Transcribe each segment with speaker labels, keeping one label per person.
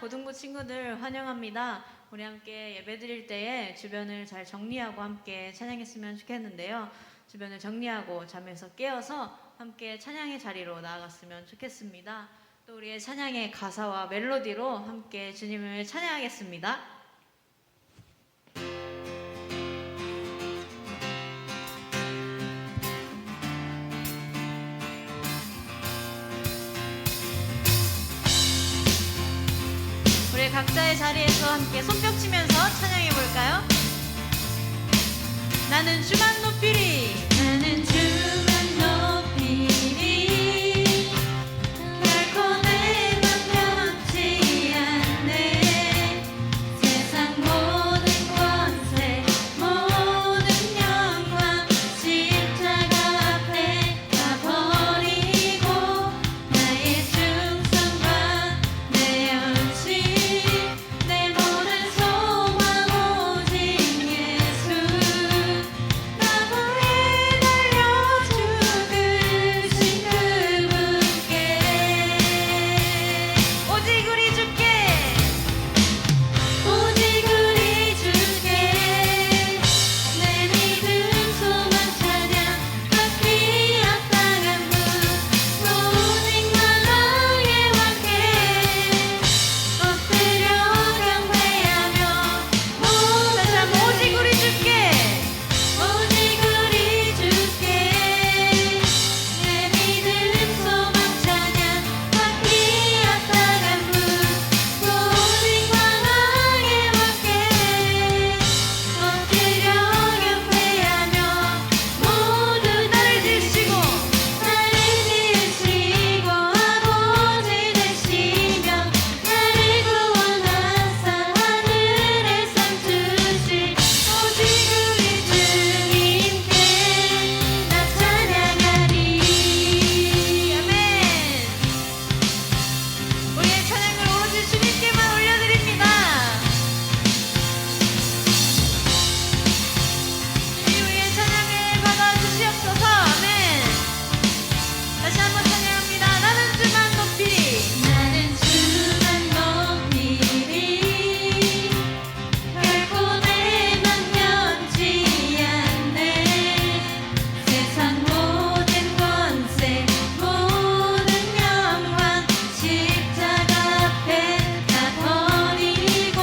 Speaker 1: 고등부 친구들 환영합니다. 우리 함께 예배 드릴 때에 주변을 잘 정리하고 함께 찬양했으면 좋겠는데요. 주변을 정리하고 잠에서 깨어서 함께 찬양의 자리로 나아갔으면 좋겠습니다. 또 우리의 찬양의 가사와 멜로디로 함께 주님을 찬양하겠습니다. 우리 각자의 자리에서 함께 손뼉 치면서 찬양해 볼까요? 나는 주만 높이리, 나는 주만 높이리, 결코 내 맘 변치 않네. 세상 모든 권세 모든 영광 십자가 앞에 다 버리고 나의 충성과 내 열심 내 모든 소망 오직 예수 나무에 달려 죽으신 그분께 오직 우리 주께 오직 우리 주께 내 믿음 소망 찬양 바퀴 앞당한 분 오직 만왕의 왕께 엎드려 경배하며 다시 한번 오직 우리 주께 오직 우리 주께 내 믿음 소망 찬양 바퀴 앞당한 분 오직 만왕의 왕께 엎드려 경배하며 모두 나를 지으시고 아버지 되시며 나를 구원하사 하늘에 상 주신 오직 우리 주님께 나 찬양하리. 아멘. 우리의 찬양을 오로지 주님께만 올려드립니다. 주님 우리의 찬양을 받아주시옵소서. 아멘. 다시 한번 찬양합니다. 나는 주만 높이리, 나는 주만 높이리, 결코 내 맘 변치 않네. 세상 모든 권세 모든 영광 십자가 앞에 다 버리고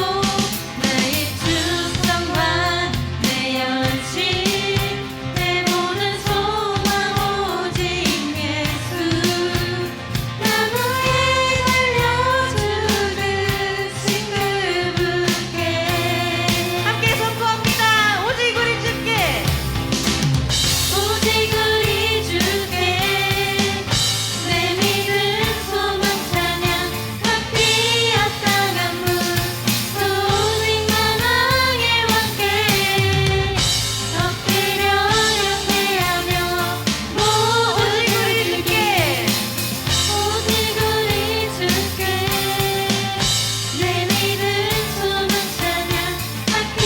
Speaker 1: 나의 충성과 내 열심 내 모든 소망 오직 예수 나무에 달려 죽으신 그분께 함께 선포합니다. 오직 우리 주께 오직 우리 주께 내 믿음 소망 찬양 바퀴 앞당한 분 오직 만왕의 왕께 엎드려 경배하며 오직 우리 주께 오직 우리 주께 내 믿음 소망 찬양 바퀴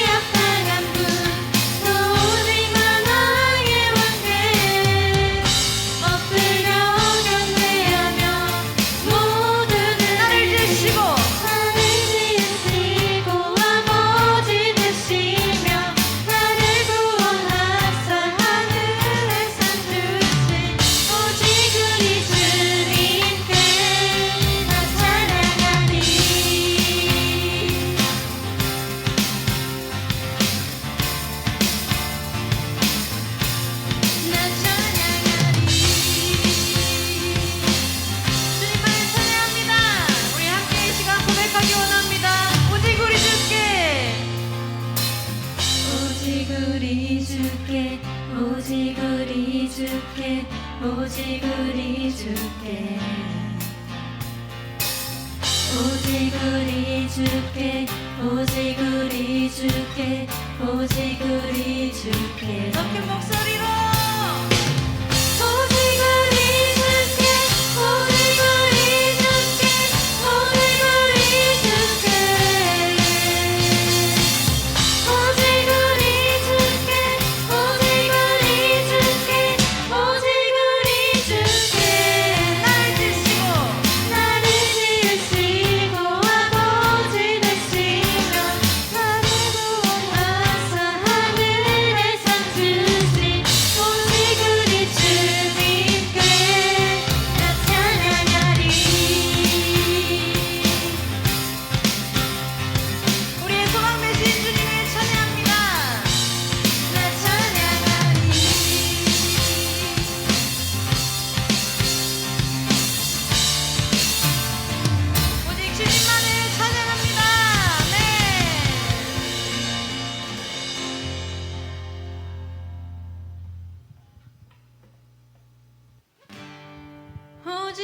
Speaker 1: 앞당한 분 오직 만왕의 왕께 엎드려 경배하며 모두는 나를 지으시고 아버지 되시며 나를 구원하사 하늘에 상 주신 오직 우리 주님께 나 찬양하리. 나 찬양하리. 주님을 찬양합니다. 우리 함께 이 시간 고백하기 원합니다. 오직 우리 주께 오직 우리 주께 오직 우리 주께 오직 우리 주께 오직 우리 주께 오직 우리 주께 오직 우리 주께 더 큰 목소리로 오직 우리 주께 오직 우리 주께 오직 우리 주께 오직 우리 주께 오직 우리 주께 오직 우리 주께 나를 지으시고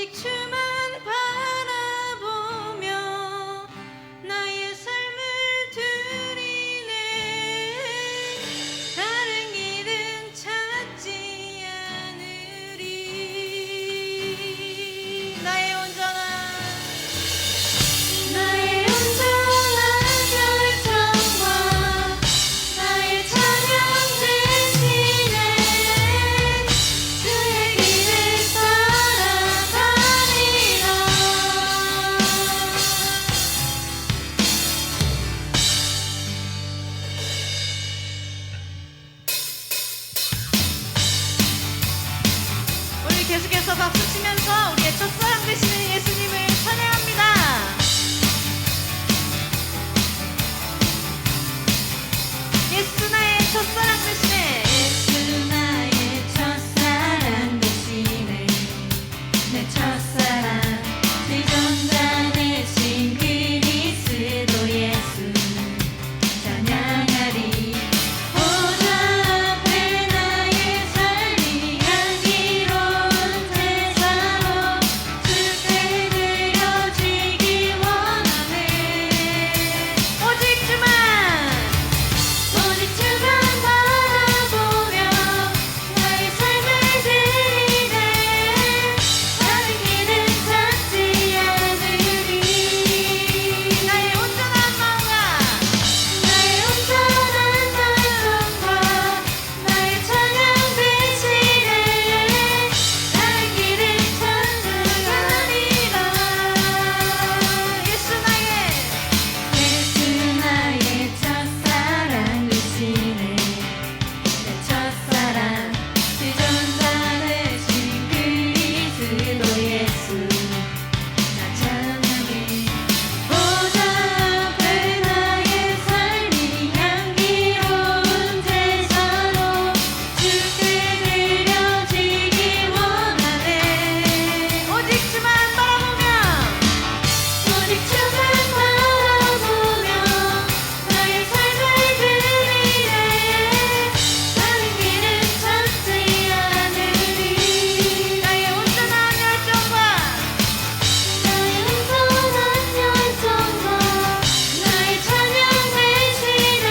Speaker 1: 오직 주만 바라보며 나의 삶을 드리네. 다른 길은 찾지 않으리. 나의 온전한 열정과 나의 찬양 대신에 주의 길을 따라가리라. 우리 계속해서 박수 치면서 우리의 첫사랑 되시는 예수님을 찬양합니다. 예수 나의 첫사랑 되시네. 예수 나의 첫사랑 되시네. 내 첫사랑 지존자 되신 그리스도 예수 찬양하리. 보좌 앞에 나의 삶이 향기로운 제사로 주께 드려지기 원하네. 오직 주만 바라보며 나의 삶을 드리네. 다른 길은 찾지 않으리. 나의 온전한 마음과 나의 온전한 열정과 나의 찬양 대신에 다른 길은 찾으가리라. 예수 나의 첫사랑 되시네. 내 첫사랑 지존자 되신 그리스도 예수 나 찬양해. 보좌 앞에 나의 삶이 향기로운 제사로 주께 드려지기 원하네. 오직 주만 바라보며 나의 삶을 드리네. 다른 길은 찾지 않으리. 나의 온전한 열정과 나의 찬양 대신에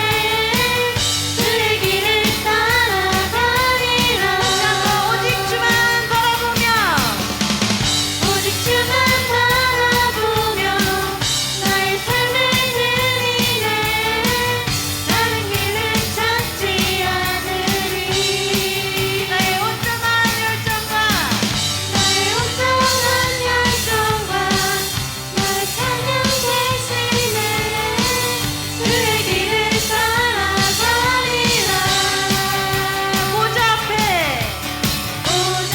Speaker 1: 주의 길을 따라가리라. 오직 주만 바라보며 나의 삶을 드리네. 다른 길은 찾지 않으리. 나의 온전한 열정과 나의 찬양 대신에 주의 길을 따라가리라. 보좌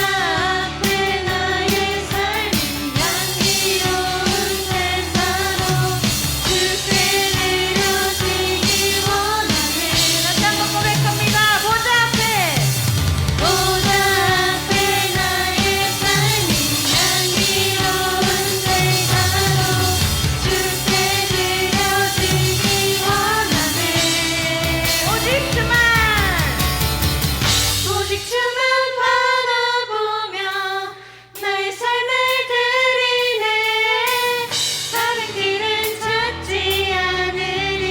Speaker 1: 앞에 나의 삶이 향기로운 제사로 주께 드려지기 원하네. 다시 한번 고백합니다. 보좌 앞에 나의 삶이 향기로운 제사로 주께 드려지기 원하네. 오직 주만 바라보며 나의 삶을 드리네. 다른 길은 찾지 않으리.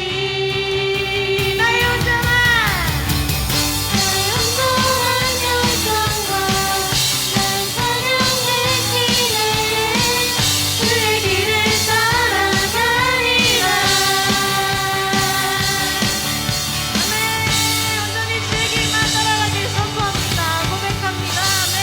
Speaker 1: 나의 온전한 열정과 나의 찬양 대신에 주의 길을 따라가리라. 아멘. 온전히 주의 길만 따라가길 선포합니다. 고백합니다. 아멘.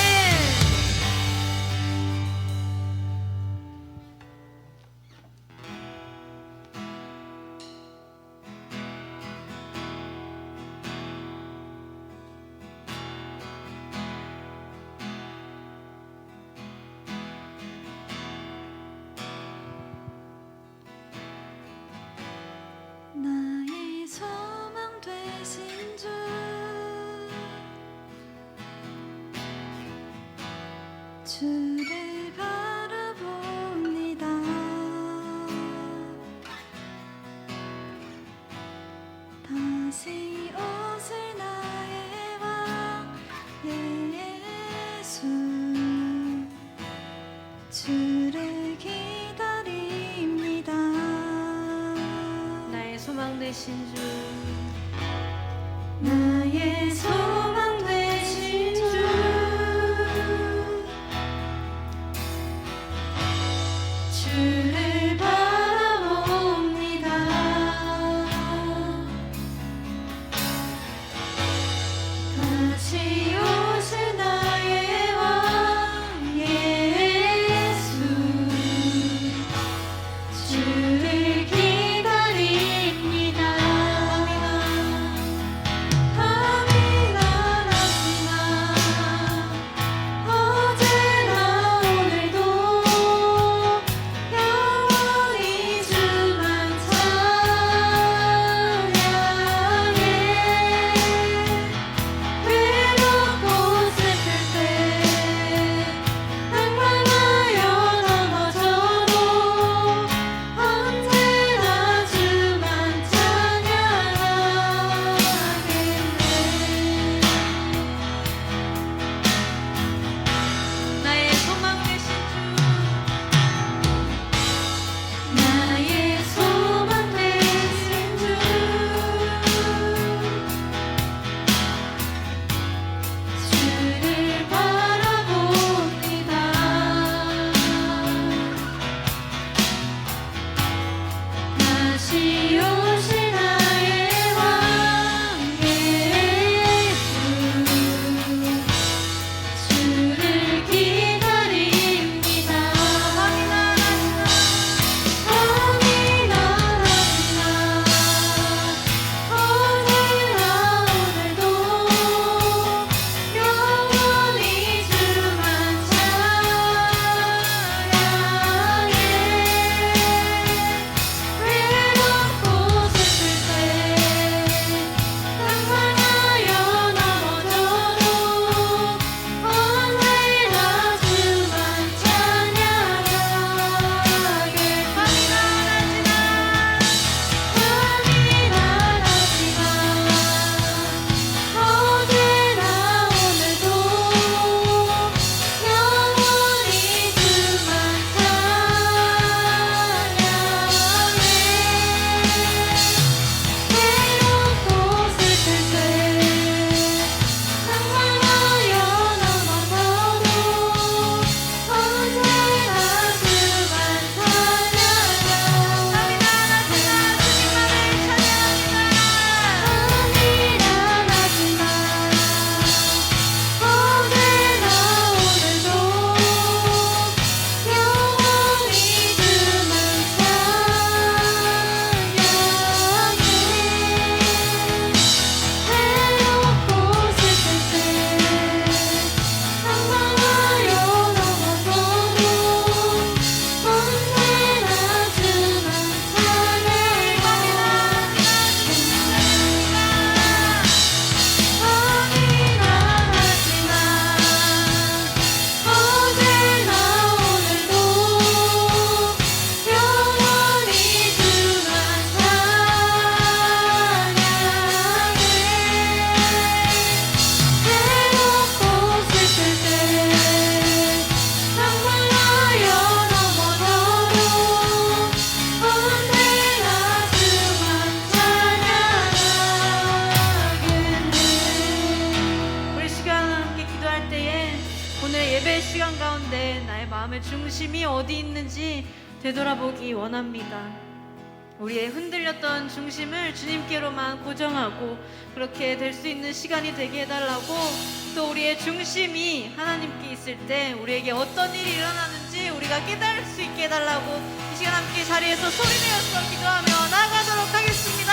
Speaker 1: 나의 소망 되신 주 주를 바라봅니다. 다시 오실 나의 왕 예수
Speaker 2: 주를 기다립니다.
Speaker 1: 나의 소망 되신 주,
Speaker 2: 나의 소망 되신 주, 주를 바라봅니다. 다시 오실 나의 왕 예수, 주를 기다립니다. 밤이 날았지만 어제나 오늘도 영원히 주만 찬양해. 외롭고 슬플 때 낭만하여 넘어져도 언제나 주만 찬양하겠네.
Speaker 1: 나의 소망 되신 주,
Speaker 2: 나의 소망 되신 주, 주를 바라봅니다. 다시 오실 나의 왕 예수, 주를 기다립니다. 밤이 날았지만 어제나 오늘도 영원히 주만 찬양해. 외롭고 슬플 때 낭만하여 넘어져도 언제나 주만 찬양하게. 밤이 날았지만 어제나 오늘도 영원히 주만 찬양해. 외롭고 슬플 때 낭만하여 넘어져도 언제나 주만 찬양하게. 밤이 날았지만 어제나 오늘도 영원히 주만 찬양해. 외롭고 슬플 때 낭만하여 넘어져도 언제나 주만 찬양하겠네.
Speaker 1: 우리 시간 함께 기도할 때에 오늘 예배 시간 가운데 나의 마음의 중심이 어디 있는지 되돌아보기 원합니다. 우리의 흔들렸던 중심을 주님께로만 고정하고 그렇게 될 수 있는 시간이 되게 해달라고, 또 우리의 중심이 하나님께 있을 때 우리에게 어떤 일이 일어나는지 우리가 깨달을 수 있게 해달라고 이 시간 함께 자리에서 소리내어서 기도하며 나아가도록 하겠습니다.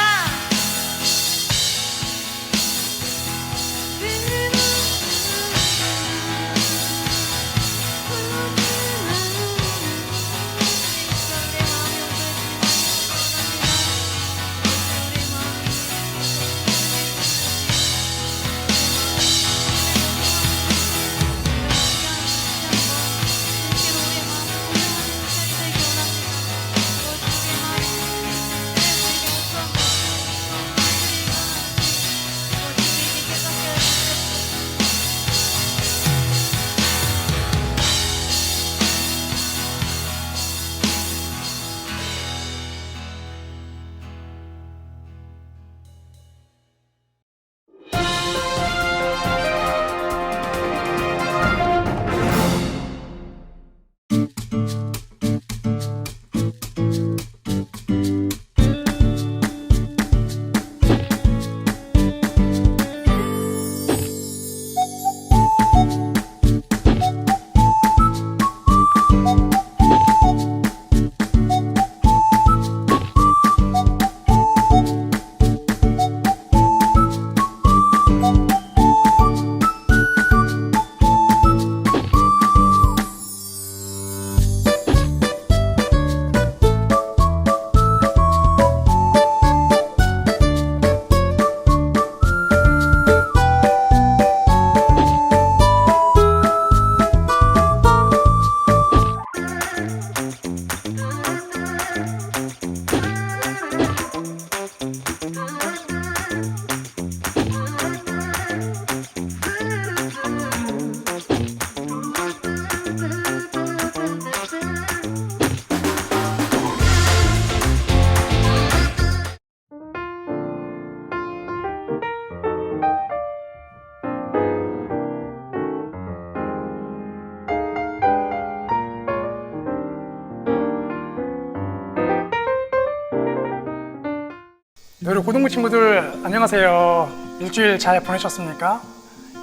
Speaker 3: 우리 고등부 친구들 안녕하세요. 일주일 잘 보내셨습니까?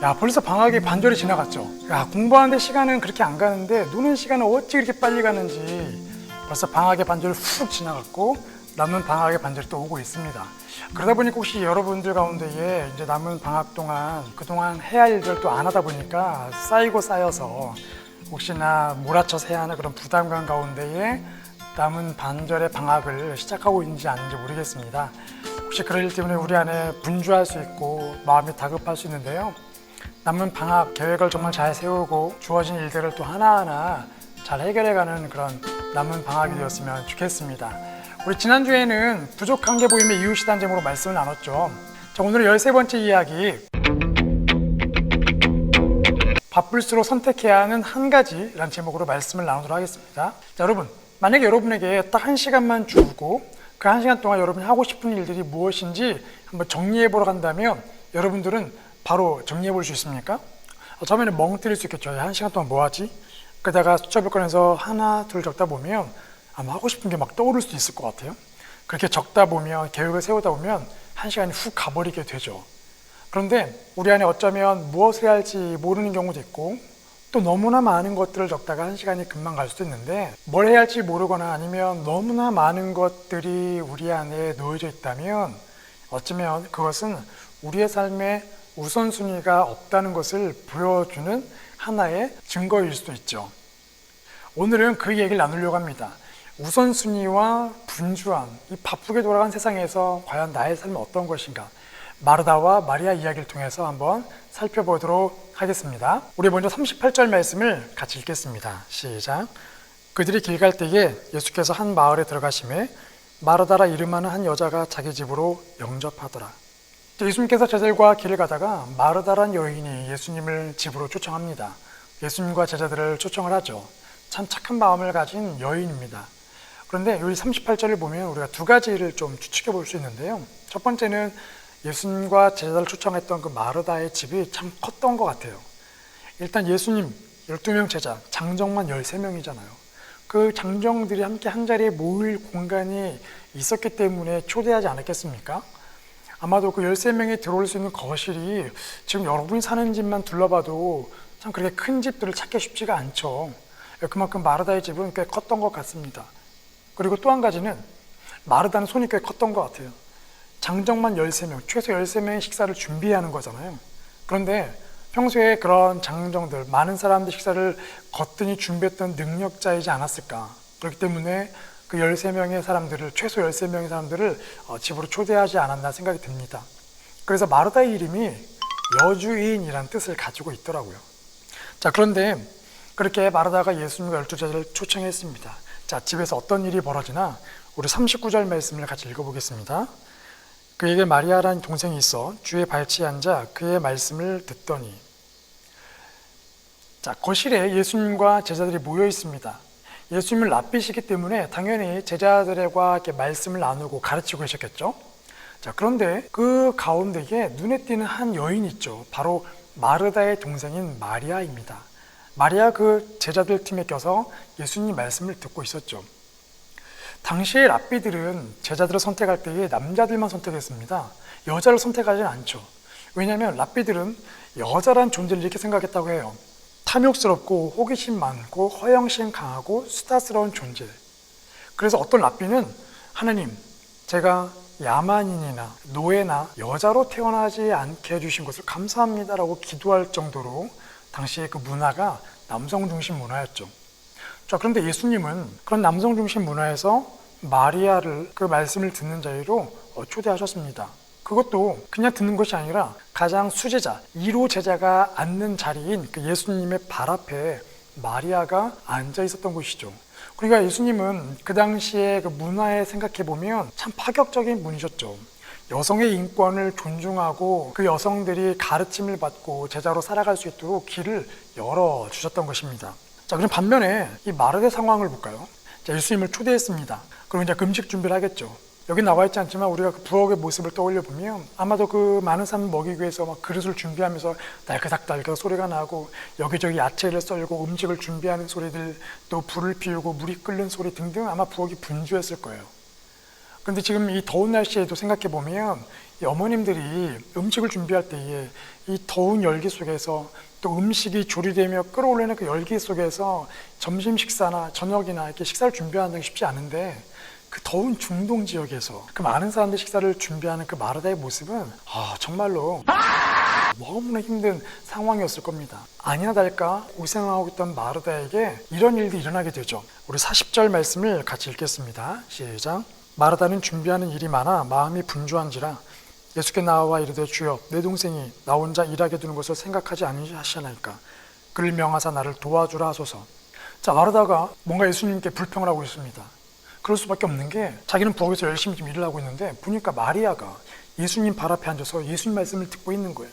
Speaker 3: 야, 벌써 방학이 반절이 지나갔죠. 야, 공부하는데 시간은 그렇게 안 가는데 노는 시간은 어찌 그렇게 빨리 가는지. 벌써 방학의 반절이 훅 지나갔고 남은 방학의 반절이 또 오고 있습니다. 그러다 보니까 혹시 여러분들 가운데에 이제 남은 방학 동안 그동안 해야 할 일들을 또 안 하다 보니까 쌓이고 쌓여서 혹시나 몰아쳐서 해야 하는 그런 부담감 가운데에 남은 반절의 방학을 시작하고 있는지 아닌지 모르겠습니다. 혹시 그럴 일 때문에 우리 안에 분주할 수 있고 마음이 다급할 수 있는데요. 남은 방학 계획을 정말 잘 세우고 주어진 일들을 또 하나하나 잘 해결해가는 그런 남은 방학이 되었으면 좋겠습니다. 우리 지난주에는 부족한 게 보이면 이웃이란 제목으로 말씀을 나눴죠. 자, 오늘은 13번째 이야기, 바쁠수록 선택해야 하는 한 가지라는 제목으로 말씀을 나누도록 하겠습니다. 자, 여러분, 만약에 여러분에게 딱 1시간만 주고 그 1시간 동안 여러분이 하고 싶은 일들이 무엇인지 한번 정리해 보러 간다면 여러분들은 바로 정리해 볼 수 있습니까? 처음에는 멍 때릴 수 있겠죠. 1시간 동안 뭐 하지? 그러다가 수첩을 꺼내서 하나 둘 적다 보면 아마 하고 싶은 게 막 떠오를 수도 있을 것 같아요. 그렇게 적다 보면, 계획을 세우다 보면 1시간이 훅 가버리게 되죠. 그런데 우리 안에 어쩌면 무엇을 해야 할지 모르는 경우도 있고 또 너무나 많은 것들을 적다가 1시간이 금방 갈 수도 있는데, 뭘 해야 할지 모르거나 아니면 너무나 많은 것들이 우리 안에 놓여져 있다면 어쩌면 그것은 우리의 삶에 우선순위가 없다는 것을 보여주는 하나의 증거일 수도 있죠. 오늘은 그 얘기를 나누려고 합니다. 우선순위와 분주함, 이 바쁘게 돌아간 세상에서 과연 나의 삶은 어떤 것인가, 마르다와 마리아 이야기를 통해서 한번 살펴보도록 하겠습니다. 우리 먼저 38절 말씀을 같이 읽겠습니다. 시작. 그들이 길 갈 때에 예수께서 한 마을에 들어가심에 마르다라 이름하는 한 여자가 자기 집으로 영접하더라. 예수님께서 제자들과 길을 가다가 마르다란 여인이 예수님을 집으로 초청합니다. 예수님과 제자들을 초청을 하죠. 참 착한 마음을 가진 여인입니다. 그런데 여기 38절을 보면 우리가 두 가지를 좀 추측해 볼 수 있는데요. 첫 번째는 예수님과 제자들을 초청했던 그 마르다의 집이 참 컸던 것 같아요. 일단 예수님 12명 제자, 장정만 13명이잖아요. 그 장정들이 함께 한 자리에 모일 공간이 있었기 때문에 초대하지 않았겠습니까? 아마도 그 13명이 들어올 수 있는 거실이 지금 여러분이 사는 집만 둘러봐도 참 그렇게 큰 집들을 찾기 쉽지가 않죠. 그만큼 마르다의 집은 꽤 컸던 것 같습니다. 그리고 또 한 가지는 마르다는 손이 꽤 컸던 것 같아요. 장정만 13명, 최소 13명의 식사를 준비해야 하는 거잖아요. 그런데 평소에 그런 장정들, 많은 사람들 식사를 거뜬히 준비했던 능력자이지 않았을까. 그렇기 때문에 그 13명의 사람들을, 최소 13명의 사람들을 집으로 초대하지 않았나 생각이 듭니다. 그래서 마르다의 이름이 여주인이라는 뜻을 가지고 있더라고요. 자, 그런데 그렇게 마르다가 예수님과 12제자를 초청했습니다. 자, 집에서 어떤 일이 벌어지나 우리 39절 말씀을 같이 읽어보겠습니다. 그에게 마리아라는 동생이 있어 주의 발치에 앉아 그의 말씀을 듣더니. 자, 거실에 예수님과 제자들이 모여 있습니다. 예수님을 랍비시기 때문에 당연히 제자들과 이렇게 말씀을 나누고 가르치고 계셨겠죠. 자, 그런데 그 가운데에 눈에 띄는 한 여인이 있죠. 바로 마르다의 동생인 마리아입니다. 마리아 그 제자들 팀에 껴서 예수님 말씀을 듣고 있었죠. 당시의 랍비들은 제자들을 선택할 때에 남자들만 선택했습니다. 여자를 선택하지는 않죠. 왜냐하면 랍비들은 여자란 존재를 이렇게 생각했다고 해요. 탐욕스럽고 호기심 많고 허영심 강하고 수다스러운 존재. 그래서 어떤 랍비는 하나님, 제가 야만인이나 노예나 여자로 태어나지 않게 해주신 것을 감사합니다라고 기도할 정도로 당시의 그 문화가 남성 중심 문화였죠. 자, 그런데 예수님은 그런 남성 중심 문화에서 마리아를 그 말씀을 듣는 자리로 초대하셨습니다. 그것도 그냥 듣는 것이 아니라 가장 수제자, 1호 제자가 앉는 자리인 그 예수님의 발 앞에 마리아가 앉아 있었던 것이죠. 그러니까 예수님은 그 당시에 그 문화에 생각해 보면 참 파격적인 분이셨죠. 여성의 인권을 존중하고 그 여성들이 가르침을 받고 제자로 살아갈 수 있도록 길을 열어주셨던 것입니다. 자, 그럼 반면에 이 마르다의 상황을 볼까요? 자, 예수님을 초대했습니다. 그럼 이제 금식 준비를 하겠죠. 여기 나와 있지 않지만 우리가 그 부엌의 모습을 떠올려 보면 아마도 그 많은 사람을 먹이기 위해서 막 그릇을 준비하면서 달그닥달그닥 소리가 나고 여기저기 야채를 썰고 음식을 준비하는 소리들, 또 불을 피우고 물이 끓는 소리 등등 아마 부엌이 분주했을 거예요. 근데 지금 이 더운 날씨에도 생각해 보면 이 어머님들이 음식을 준비할 때에 이 더운 열기 속에서 또 음식이 조리되며 끓어올리는 그 열기 속에서 점심 식사나 저녁이나 이렇게 식사를 준비하는 게 쉽지 않은데 그 더운 중동 지역에서 그 많은 사람들 식사를 준비하는 그 마르다의 모습은 정말로 너무나 힘든 상황이었을 겁니다. 아니나 다를까 고생하고 있던 마르다에게 이런 일도 일어나게 되죠. 우리 40절 말씀을 같이 읽겠습니다. 시작. 마르다는 준비하는 일이 많아 마음이 분주한지라 예수께 나와 이르되 주여 내 동생이 나 혼자 일하게 두는 것을 생각하지 아니하시나이까 그를 명하사 나를 도와주라 하소서. 자, 마르다가 뭔가 예수님께 불평을 하고 있습니다. 그럴 수밖에 없는 게 자기는 부엌에서 열심히 좀 일을 하고 있는데 보니까 마리아가 예수님 발 앞에 앉아서 예수님 말씀을 듣고 있는 거예요.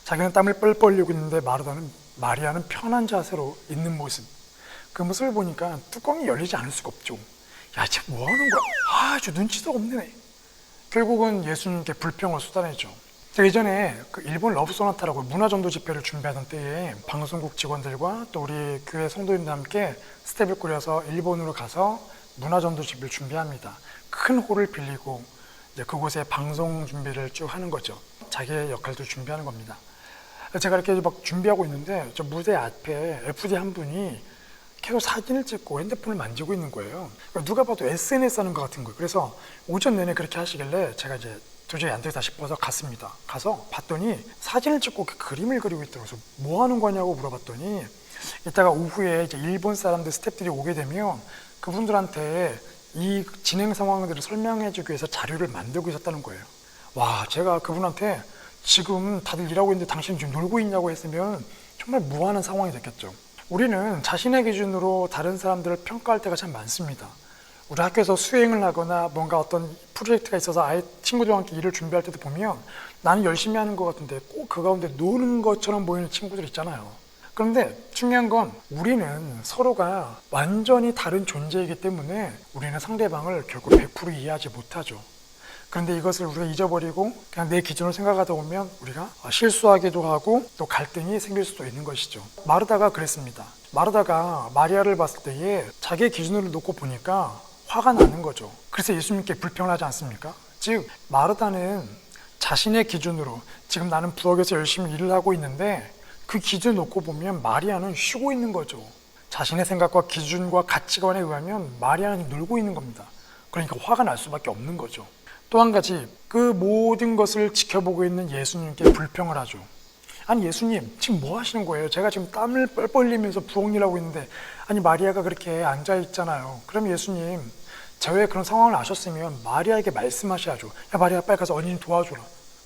Speaker 3: 자기는 땀을 뻘뻘 흘리고 있는데 마리아는 편한 자세로 있는 모습. 그 모습을 보니까 뚜껑이 열리지 않을 수가 없죠. 야, 쟤 뭐 하는 거야? 저 눈치도 없네. 결국은 예수님께 불평을 쏟아내죠. 제가 예전에 그 일본 러브 소나타라고 문화전도 집회를 준비하던 때에 방송국 직원들과 또 우리 교회 성도님들과 함께 스텝을 꾸려서 일본으로 가서 문화전도 집회를 준비합니다. 큰 홀을 빌리고 이제 그곳에 방송 준비를 쭉 하는 거죠. 자기의 역할도 준비하는 겁니다. 제가 이렇게 막 준비하고 있는데 저 무대 앞에 FD 한 분이 계속 사진을 찍고 핸드폰을 만지고 있는 거예요. 그러니까 누가 봐도 SNS 하는 것 같은 거예요. 그래서 오전 내내 그렇게 하시길래 제가 이제 도저히 안 되겠다 싶어서 갔습니다. 가서 봤더니 사진을 찍고 그림을 그리고 있더라고요. 그래서 뭐 하는 거냐고 물어봤더니 이따가 오후에 이제 일본 사람들 스태프들이 오게 되면 그분들한테 이 진행 상황들을 설명해 주기 위해서 자료를 만들고 있었다는 거예요. 와, 제가 그분한테 지금 다들 일하고 있는데 당신 지금 놀고 있냐고 했으면 정말 무한한 상황이 됐겠죠. 우리는 자신의 기준으로 다른 사람들을 평가할 때가 참 많습니다. 우리 학교에서 수행을 하거나 뭔가 어떤 프로젝트가 있어서 아예 친구들과 함께 일을 준비할 때도 보면 나는 열심히 하는 것 같은데 꼭 그 가운데 노는 것처럼 보이는 친구들 있잖아요. 그런데 중요한 건 우리는 서로가 완전히 다른 존재이기 때문에 우리는 상대방을 결국 100% 이해하지 못하죠. 그런데 이것을 우리가 잊어버리고 그냥 내 기준으로 생각하다 보면 우리가 실수하기도 하고 또 갈등이 생길 수도 있는 것이죠. 마르다가 그랬습니다. 마르다가 마리아를 봤을 때에 자기의 기준으로 놓고 보니까 화가 나는 거죠. 그래서 예수님께 불평을 하지 않습니까? 즉 마르다는 자신의 기준으로 지금 나는 부엌에서 열심히 일을 하고 있는데 그 기준을 놓고 보면 마리아는 쉬고 있는 거죠. 자신의 생각과 기준과 가치관에 의하면 마리아는 놀고 있는 겁니다. 그러니까 화가 날 수밖에 없는 거죠. 또 한 가지, 그 모든 것을 지켜보고 있는 예수님께 불평을 하죠. 아니 예수님 지금 뭐 하시는 거예요? 제가 지금 땀을 뻘뻘 흘리면서 부엌 일하고 있는데 아니 마리아가 그렇게 앉아 있잖아요. 그럼 예수님 저의 그런 상황을 아셨으면 마리아에게 말씀하셔야죠. 야 마리아 빨리 가서 언니 도와줘라.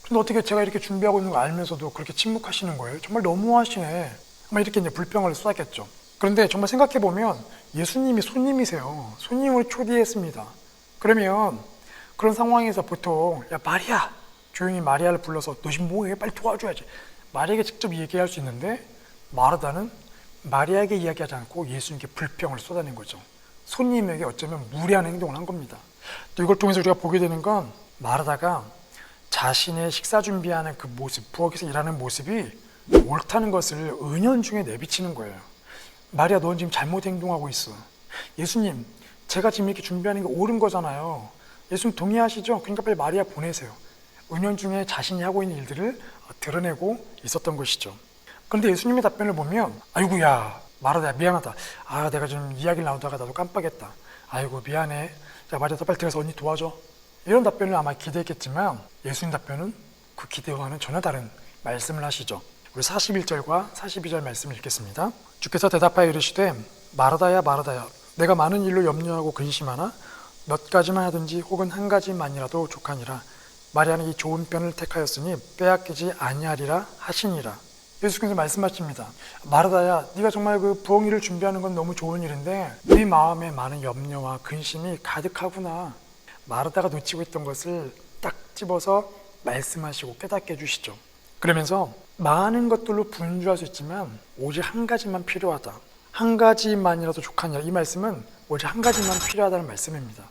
Speaker 3: 근데 어떻게 제가 이렇게 준비하고 있는 거 알면서도 그렇게 침묵하시는 거예요? 정말 너무하시네. 아마 이렇게 이제 불평을 쏟았겠죠. 그런데 정말 생각해보면 예수님이 손님이세요. 손님을 초대했습니다. 그러면 그런 상황에서 보통 야 마리아 조용히 마리아를 불러서 너 지금 뭐해? 빨리 도와줘야지. 마리아에게 직접 얘기할 수 있는데 마르다는 마리아에게 이야기하지 않고 예수님께 불평을 쏟아낸 거죠. 손님에게 어쩌면 무례한 행동을 한 겁니다. 또 이걸 통해서 우리가 보게 되는 건 마르다가 자신의 식사 준비하는 그 모습, 부엌에서 일하는 모습이 옳다는 것을 은연중에 내비치는 거예요. 마리아 넌 지금 잘못 행동하고 있어. 예수님 제가 지금 이렇게 준비하는 게 옳은 거잖아요. 예수님 동의하시죠? 그러니까 빨리 마리아 보내세요. 은연중에 자신이 하고 있는 일들을 드러내고 있었던 것이죠. 그런데 예수님의 답변을 보면 아이고야 마르다야 미안하다. 내가 좀 이야기를 나누다가 나도 깜빡했다. 아이고 미안해. 자 마리아 빨리 들어가서 언니 도와줘. 이런 답변을 아마 기대했겠지만 예수님 답변은 그 기대와는 전혀 다른 말씀을 하시죠. 우리 41절과 42절 말씀을 읽겠습니다. 주께서 대답하여 이르시되 마르다야 마르다야 내가 많은 일로 염려하고 근심하나 몇 가지만 하든지 혹은 한 가지만이라도 족하니라. 마리아는 이 좋은 편을 택하였으니 빼앗기지 아니하리라 하시니라. 예수께서 말씀하십니다. 마르다야 네가 정말 그 부엌 일을 준비하는 건 너무 좋은 일인데 네 마음에 많은 염려와 근심이 가득하구나. 마르다가 놓치고 있던 것을 딱 집어서 말씀하시고 깨닫게 해주시죠. 그러면서 많은 것들로 분주할 수 있지만 오직 한 가지만 필요하다. 한 가지만이라도 족하니라. 이 말씀은 오직 한 가지만 필요하다는 말씀입니다.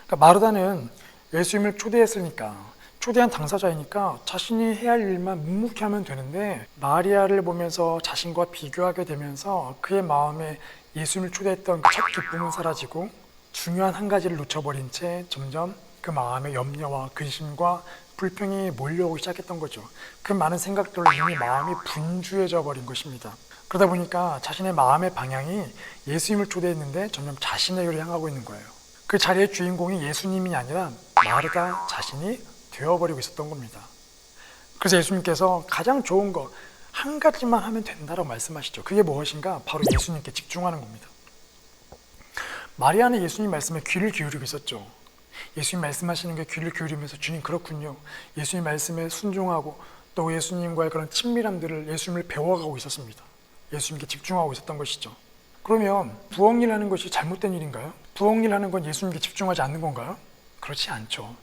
Speaker 3: 그러니까 마르다는 예수님을 초대했으니까 초대한 당사자이니까 자신이 해야 할 일만 묵묵히 하면 되는데 마리아를 보면서 자신과 비교하게 되면서 그의 마음에 예수님을 초대했던 첫 기쁨은 사라지고 중요한 한 가지를 놓쳐버린 채 점점 그 마음에 염려와 근심과 불평이 몰려오기 시작했던 거죠. 그 많은 생각들로 이미 마음이 분주해져 버린 것입니다. 그러다 보니까 자신의 마음의 방향이 예수님을 초대했는데 점점 자신에게로 향하고 있는 거예요. 그 자리의 주인공이 예수님이 아니라 마르다 자신이 되어버리고 있었던 겁니다. 그래서 예수님께서 가장 좋은 거 한 가지만 하면 된다라고 말씀하시죠. 그게 무엇인가? 바로 예수님께 집중하는 겁니다. 마리아는 예수님 말씀에 귀를 기울이고 있었죠. 예수님 말씀하시는 게 귀를 기울이면서 주님 그렇군요. 예수님 말씀에 순종하고 또 예수님과의 그런 친밀함들을 예수님을 배워가고 있었습니다. 예수님께 집중하고 있었던 것이죠. 그러면 부엌일 하는 것이 잘못된 일인가요? 부엌일 하는 건 예수님께 집중하지 않는 건가요? 그렇지 않죠.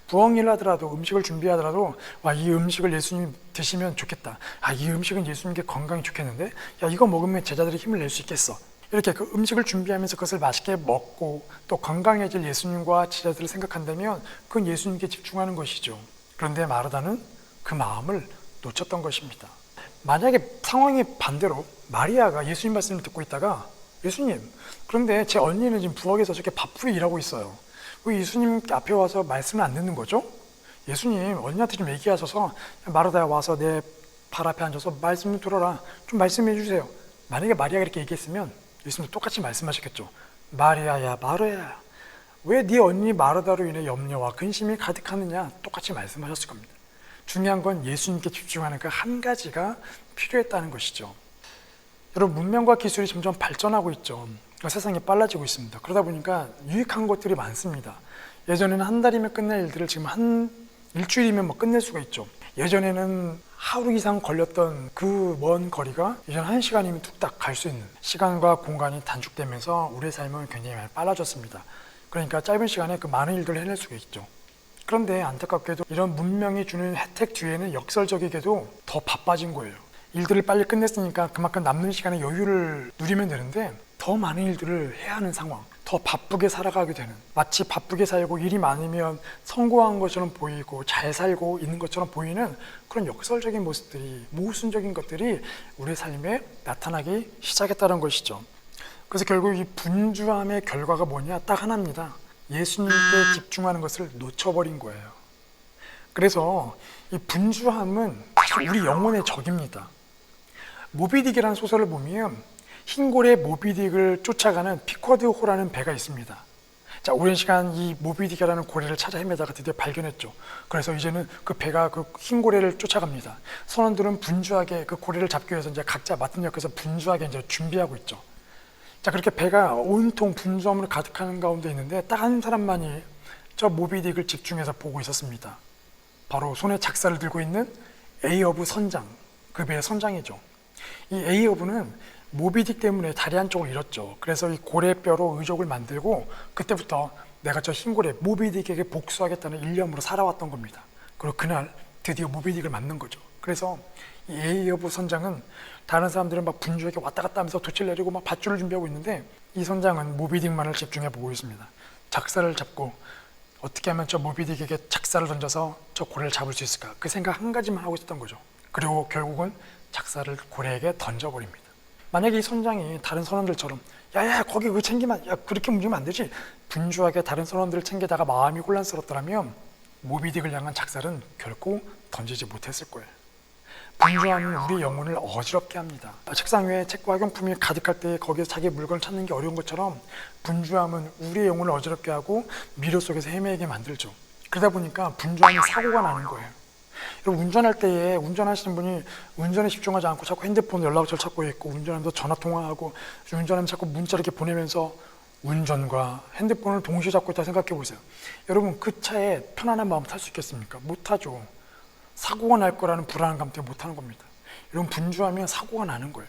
Speaker 3: 부엌일 하더라도 음식을 준비하더라도 와, 이 음식을 예수님이 드시면 좋겠다. 아, 이 음식은 예수님께 건강이 좋겠는데 야, 이거 먹으면 제자들이 힘을 낼 수 있겠어. 이렇게 그 음식을 준비하면서 그것을 맛있게 먹고 또 건강해질 예수님과 제자들을 생각한다면 그건 예수님께 집중하는 것이죠. 그런데 마르다는 그 마음을 놓쳤던 것입니다. 만약에 상황이 반대로 마리아가 예수님 말씀을 듣고 있다가 예수님, 그런데 제 언니는 지금 부엌에서 저렇게 바쁘게 일하고 있어요. 왜 예수님 앞에 와서 말씀을 안 듣는 거죠? 예수님, 언니한테 좀 얘기하셔서 마르다야 와서 내 발 앞에 앉아서 말씀 좀 들어라. 좀 말씀해 주세요. 만약에 마리아가 이렇게 얘기했으면 예수님도 똑같이 말씀하셨겠죠. 마리아야, 마르야, 왜 네 언니 마르다로 인해 염려와 근심이 가득하느냐? 똑같이 말씀하셨을 겁니다. 중요한 건 예수님께 집중하는 그 한 가지가 필요했다는 것이죠. 여러분, 문명과 기술이 점점 발전하고 있죠. 세상이 빨라지고 있습니다. 그러다 보니까 유익한 것들이 많습니다. 예전에는 한 달이면 끝낼 일들을 지금 한 일주일이면 뭐 끝낼 수가 있죠. 예전에는 하루 이상 걸렸던 그 먼 거리가 이제 1시간이면 뚝딱 갈 수 있는, 시간과 공간이 단축되면서 우리의 삶은 굉장히 많이 빨라졌습니다. 그러니까 짧은 시간에 그 많은 일들을 해낼 수가 있죠. 그런데 안타깝게도 이런 문명이 주는 혜택 뒤에는 역설적이게도 더 바빠진 거예요. 일들을 빨리 끝냈으니까 그만큼 남는 시간에 여유를 누리면 되는데 더 많은 일들을 해야 하는 상황, 더 바쁘게 살아가게 되는, 마치 바쁘게 살고 일이 많으면 성공한 것처럼 보이고 잘 살고 있는 것처럼 보이는 그런 역설적인 모습들이, 모순적인 것들이 우리의 삶에 나타나기 시작했다는 것이죠. 그래서 결국 이 분주함의 결과가 뭐냐? 딱 하나입니다. 예수님께 집중하는 것을 놓쳐버린 거예요. 그래서 이 분주함은 우리 영혼의 적입니다. 모비딕이라는 소설을 보면 흰고래 모비딕을 쫓아가는 피커드호라는 배가 있습니다. 자, 오랜 시간 이 모비딕이라는 고래를 찾아 헤매다가 드디어 발견했죠. 그래서 이제는 그 배가 그 흰고래를 쫓아갑니다. 선원들은 분주하게 그 고래를 잡기 위해서 이제 각자 맡은 역에서 분주하게 이제 준비하고 있죠. 자, 그렇게 배가 온통 분주함으로 가득한 가운데 있는데 딱 한 사람만이 저 모비딕을 집중해서 보고 있었습니다. 바로 손에 작사를 들고 있는 에이어브 선장, 그 배의 선장이죠. 이 에이어브는 모비딕 때문에 다리 한쪽을 잃었죠. 그래서 이 고래뼈로 의족을 만들고 그때부터 내가 저 흰고래 모비딕에게 복수하겠다는 일념으로 살아왔던 겁니다. 그리고 그날 드디어 모비딕을 만난 거죠. 그래서 이 에이어브 선장은 다른 사람들은 막 분주하게 왔다 갔다 하면서 돛을 내리고 막 밧줄을 준비하고 있는데 이 선장은 모비딕만을 집중해 보고 있습니다. 작사를 잡고 어떻게 하면 저 모비딕에게 작사를 던져서 저 고래를 잡을 수 있을까? 그 생각 한 가지만 하고 있었던 거죠. 그리고 결국은 작사를 고래에게 던져버립니다. 만약에 이 선장이 다른 선원들처럼 야야 거기 그거 챙기면, 야 그렇게 움직이면 안 되지, 분주하게 다른 선원들을 챙기다가 마음이 혼란스럽더라면 모비딕을 향한 작살은 결코 던지지 못했을 거예요. 분주함은 우리 영혼을 어지럽게 합니다. 책상 위에 책과 학용품이 가득할 때 거기서 자기 물건을 찾는 게 어려운 것처럼 분주함은 우리의 영혼을 어지럽게 하고 미로 속에서 헤매게 만들죠. 그러다 보니까 분주함이 사고가 나는 거예요. 여러분, 운전할 때에 운전하시는 분이 운전에 집중하지 않고 자꾸 핸드폰 연락처를 찾고 있고, 운전하면서 전화통화하고, 운전하면서 자꾸 문자 이렇게 보내면서 운전과 핸드폰을 동시에 잡고 있다 생각해 보세요. 여러분, 그 차에 편안한 마음 탈 수 있겠습니까? 못하죠. 사고가 날 거라는 불안감 때문에 못하는 겁니다. 여러분, 분주하면 사고가 나는 거예요.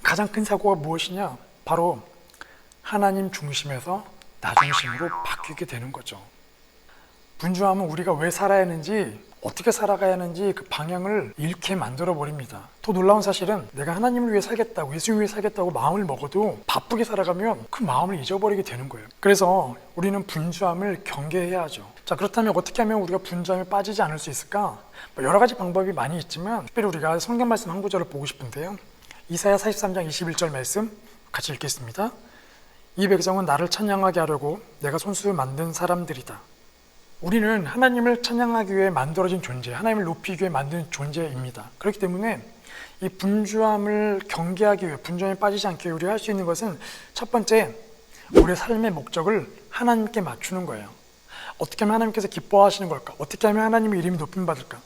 Speaker 3: 가장 큰 사고가 무엇이냐? 바로 하나님 중심에서 나 중심으로 바뀌게 되는 거죠. 분주함은 우리가 왜 살아야 하는지, 어떻게 살아가야 하는지 그 방향을 잃게 만들어 버립니다. 더 놀라운 사실은 내가 하나님을 위해 살겠다고, 예수님을 위해 살겠다고 마음을 먹어도 바쁘게 살아가면 그 마음을 잊어버리게 되는 거예요. 그래서 우리는 분주함을 경계해야 하죠. 자, 그렇다면 어떻게 하면 우리가 분주함에 빠지지 않을 수 있을까? 여러 가지 방법이 많이 있지만 특별히 우리가 성경 말씀 한 구절을 보고 싶은데요. 이사야 43장 21절 말씀 같이 읽겠습니다. 이 백성은 나를 찬양하게 하려고 내가 손수 만든 사람들이다. 우리는 하나님을 찬양하기 위해 만들어진 존재, 하나님을 높이기 위해 만든 존재입니다. 그렇기 때문에 이 분주함을 경계하기 위해, 분주함에 빠지지 않기 위해 우리가 할 수 있는 것은 첫 번째, 우리의 삶의 목적을 하나님께 맞추는 거예요. 어떻게 하면 하나님께서 기뻐하시는 걸까? 어떻게 하면 하나님의 이름이 높임 받을까?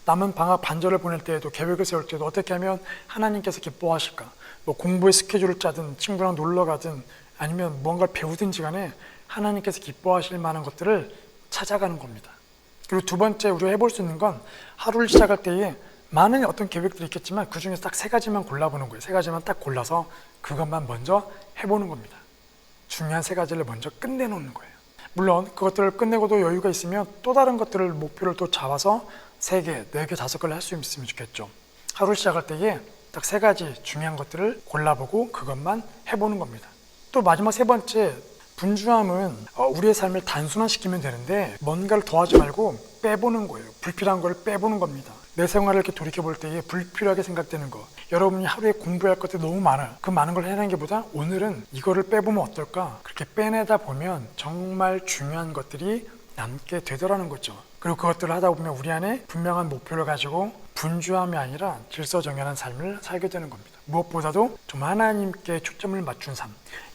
Speaker 3: 남은 방학 반절을 보낼 때에도, 계획을 세울 때도 어떻게 하면 하나님께서 기뻐하실까? 뭐 공부의 스케줄을 짜든 친구랑 놀러 가든 아니면 무언가를 배우든지 간에 하나님께서 기뻐하실 만한 것들을 찾아가는 겁니다. 그리고 두 번째 우리가 해볼 수 있는 건 하루를 시작할 때에 많은 어떤 계획들이 있겠지만 그 중에서 딱 세 가지만 골라보는 거예요. 세 가지만 딱 골라서 그것만 먼저 해보는 겁니다. 중요한 세 가지를 먼저 끝내놓는 거예요. 물론 그것들을 끝내고도 여유가 있으면 또 다른 것들을 목표를 또 잡아서 3개, 4개, 5개를 할 수 있으면 좋겠죠. 하루 시작할 때에 딱 3가지 중요한 것들을 골라보고 그것만 해보는 겁니다. 또 마지막 세 번째, 분주함은 우리의 삶을 단순화시키면 되는데 뭔가를 더하지 말고 빼보는 거예요. 불필요한 걸 빼보는 겁니다. 내 생활을 이렇게 돌이켜볼 때에 불필요하게 생각되는 거, 여러분이 하루에 공부할 것들이 너무 많아요. 그 많은 걸 해내는 게 보다 오늘은 이거를 빼보면 어떨까? 그렇게 빼내다 보면 정말 중요한 것들이 남게 되더라는 거죠. 그리고 그것들을 하다 보면 우리 안에 분명한 목표를 가지고 분주함이 아니라 질서정연한 삶을 살게 되는 겁니다. 무엇보다도 좀 하나님께 초점을 맞춘 삶,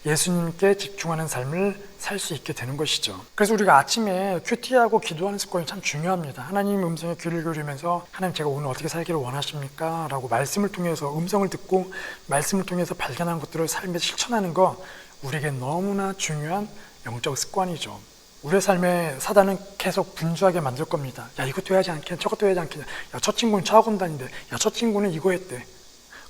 Speaker 3: 예수님께 집중하는 삶을 살 수 있게 되는 것이죠. 그래서 우리가 아침에 큐티하고 기도하는 습관이 참 중요합니다. 하나님의 음성에 귀를 기울이면서 하나님, 제가 오늘 어떻게 살기를 원하십니까? 라고 말씀을 통해서, 음성을 듣고 말씀을 통해서 발견한 것들을 삶에 실천하는 거, 우리에게 너무나 중요한 영적 습관이죠. 우리의 삶에 사단은 계속 분주하게 만들 겁니다. 야, 이것도 해야지 않겠냐, 저것도 해야지 않겠냐. 야, 저 친구는 저 학원 다닌대. 야, 저 친구는 이거 했대.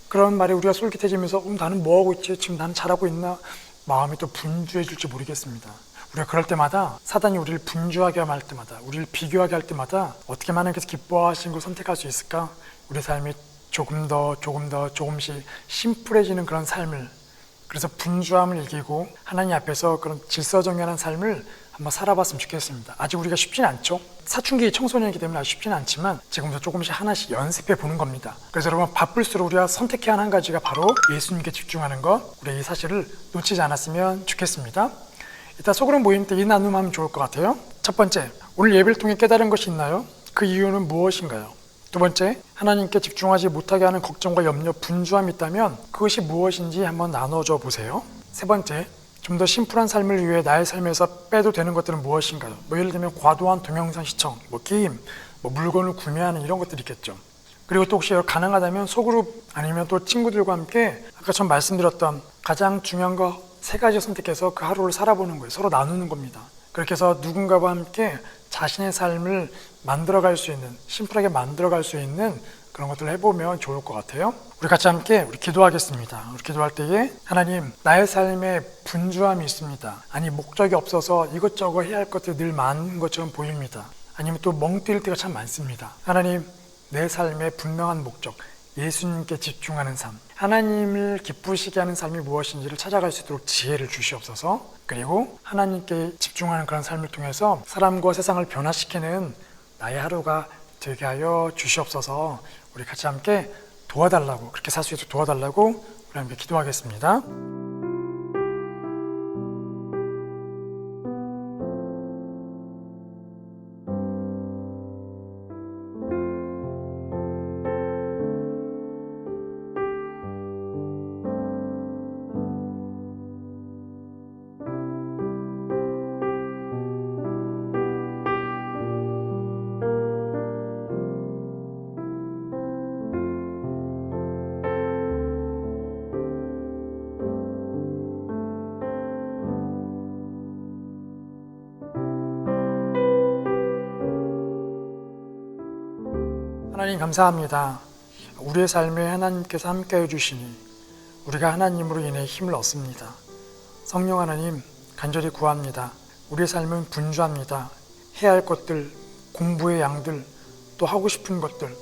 Speaker 3: 그런 말에 우리가 솔깃해지면서 나는 뭐하고 있지? 지금 나는 잘하고 있나? 마음이 또 분주해질지 모르겠습니다. 우리가 그럴 때마다, 사단이 우리를 분주하게 할 때마다, 우리를 비교하게 할 때마다 어떻게 하나님께서 기뻐하시는 걸 선택할 수 있을까? 우리 삶이 조금씩 심플해지는 그런 삶을, 그래서 분주함을 이기고 하나님 앞에서 그런 질서정연한 삶을 한번 살아봤으면 좋겠습니다. 아직 우리가 쉽지는 않죠. 사춘기 청소년이기 때문에 아주 쉽지는 않지만 지금부터 조금씩 하나씩 연습해 보는 겁니다. 그래서 여러분, 바쁠수록 우리가 선택해야 하는 한 가지가 바로 예수님께 집중하는 것, 우리 이 사실을 놓치지 않았으면 좋겠습니다. 이따 소그룹 모임 때 이 나눔하면 좋을 것 같아요. 첫 번째, 오늘 예배를 통해 깨달은 것이 있나요? 그 이유는 무엇인가요? 두 번째, 하나님께 집중하지 못하게 하는 걱정과 염려, 분주함이 있다면 그것이 무엇인지 한번 나눠줘 보세요. 세 번째, 좀 더 심플한 삶을 위해 나의 삶에서 빼도 되는 것들은 무엇인가요? 예를 들면 과도한 동영상 시청, 게임, 물건을 구매하는 이런 것들이 있겠죠. 그리고 또 혹시 가능하다면 소그룹 아니면 또 친구들과 함께 아까 전 말씀드렸던 가장 중요한 거 3가지 선택해서 그 하루를 살아보는 거예요. 서로 나누는 겁니다. 그렇게 해서 누군가와 함께 자신의 삶을 만들어갈 수 있는, 심플하게 만들어갈 수 있는 그런 것들을 해보면 좋을 것 같아요. 우리 같이 함께 우리 기도하겠습니다. 우리 기도할 때에 하나님, 나의 삶에 분주함이 있습니다. 아니, 목적이 없어서 이것저것 해야 할 것들이 늘 많은 것처럼 보입니다. 아니면 또 멍 때릴 때가 참 많습니다. 하나님, 내 삶의 분명한 목적, 예수님께 집중하는 삶, 하나님을 기쁘시게 하는 삶이 무엇인지를 찾아갈 수 있도록 지혜를 주시옵소서. 그리고 하나님께 집중하는 그런 삶을 통해서 사람과 세상을 변화시키는 나의 하루가 되게 하여 주시옵소서. 우리 같이 함께 도와달라고, 그렇게 살 수 있도록 도와달라고 우리 함께 기도하겠습니다. 하나님 감사합니다. 우리의 삶에 하나님께서 함께해 주시니 우리가 하나님으로 인해 힘을 얻습니다. 성령 하나님, 간절히 구합니다. 우리의 삶은 분주합니다. 해야 할 것들, 공부의 양들, 또 하고 싶은 것들,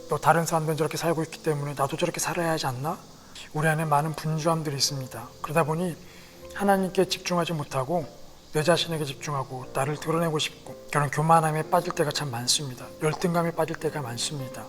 Speaker 3: 또 다른 사람들은 저렇게 살고 있기 때문에 나도 저렇게 살아야 하지 않나? 우리 안에 많은 분주함들이 있습니다. 그러다 보니 하나님께 집중하지 못하고 내 자신에게 집중하고 나를 드러내고 싶고 그런 교만함에 빠질 때가 참 많습니다. 열등감에 빠질 때가 많습니다.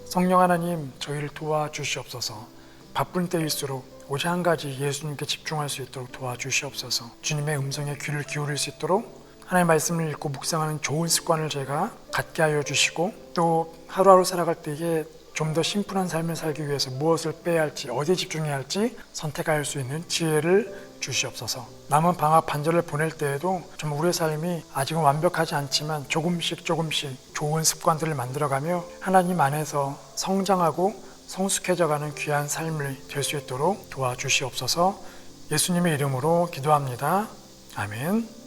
Speaker 3: 성령 하나님, 저희를 도와주시옵소서. 바쁜 때일수록 오직 한 가지, 예수님께 집중할 수 있도록 도와주시옵소서. 주님의 음성에 귀를 기울일 수 있도록 하나님의 말씀을 읽고 묵상하는 좋은 습관을 제가 갖게 하여 주시고, 또 하루하루 살아갈 때 이게 좀 더 심플한 삶을 살기 위해서 무엇을 빼야 할지, 어디에 집중해야 할지 선택할 수 있는 지혜를 주시옵소서. 남은 방학 반절을 보낼 때에도 좀 우리의 삶이 아직은 완벽하지 않지만 조금씩 좋은 습관들을 만들어가며 하나님 안에서 성장하고 성숙해져가는 귀한 삶을 될 수 있도록 도와주시옵소서. 예수님의 이름으로 기도합니다. 아멘.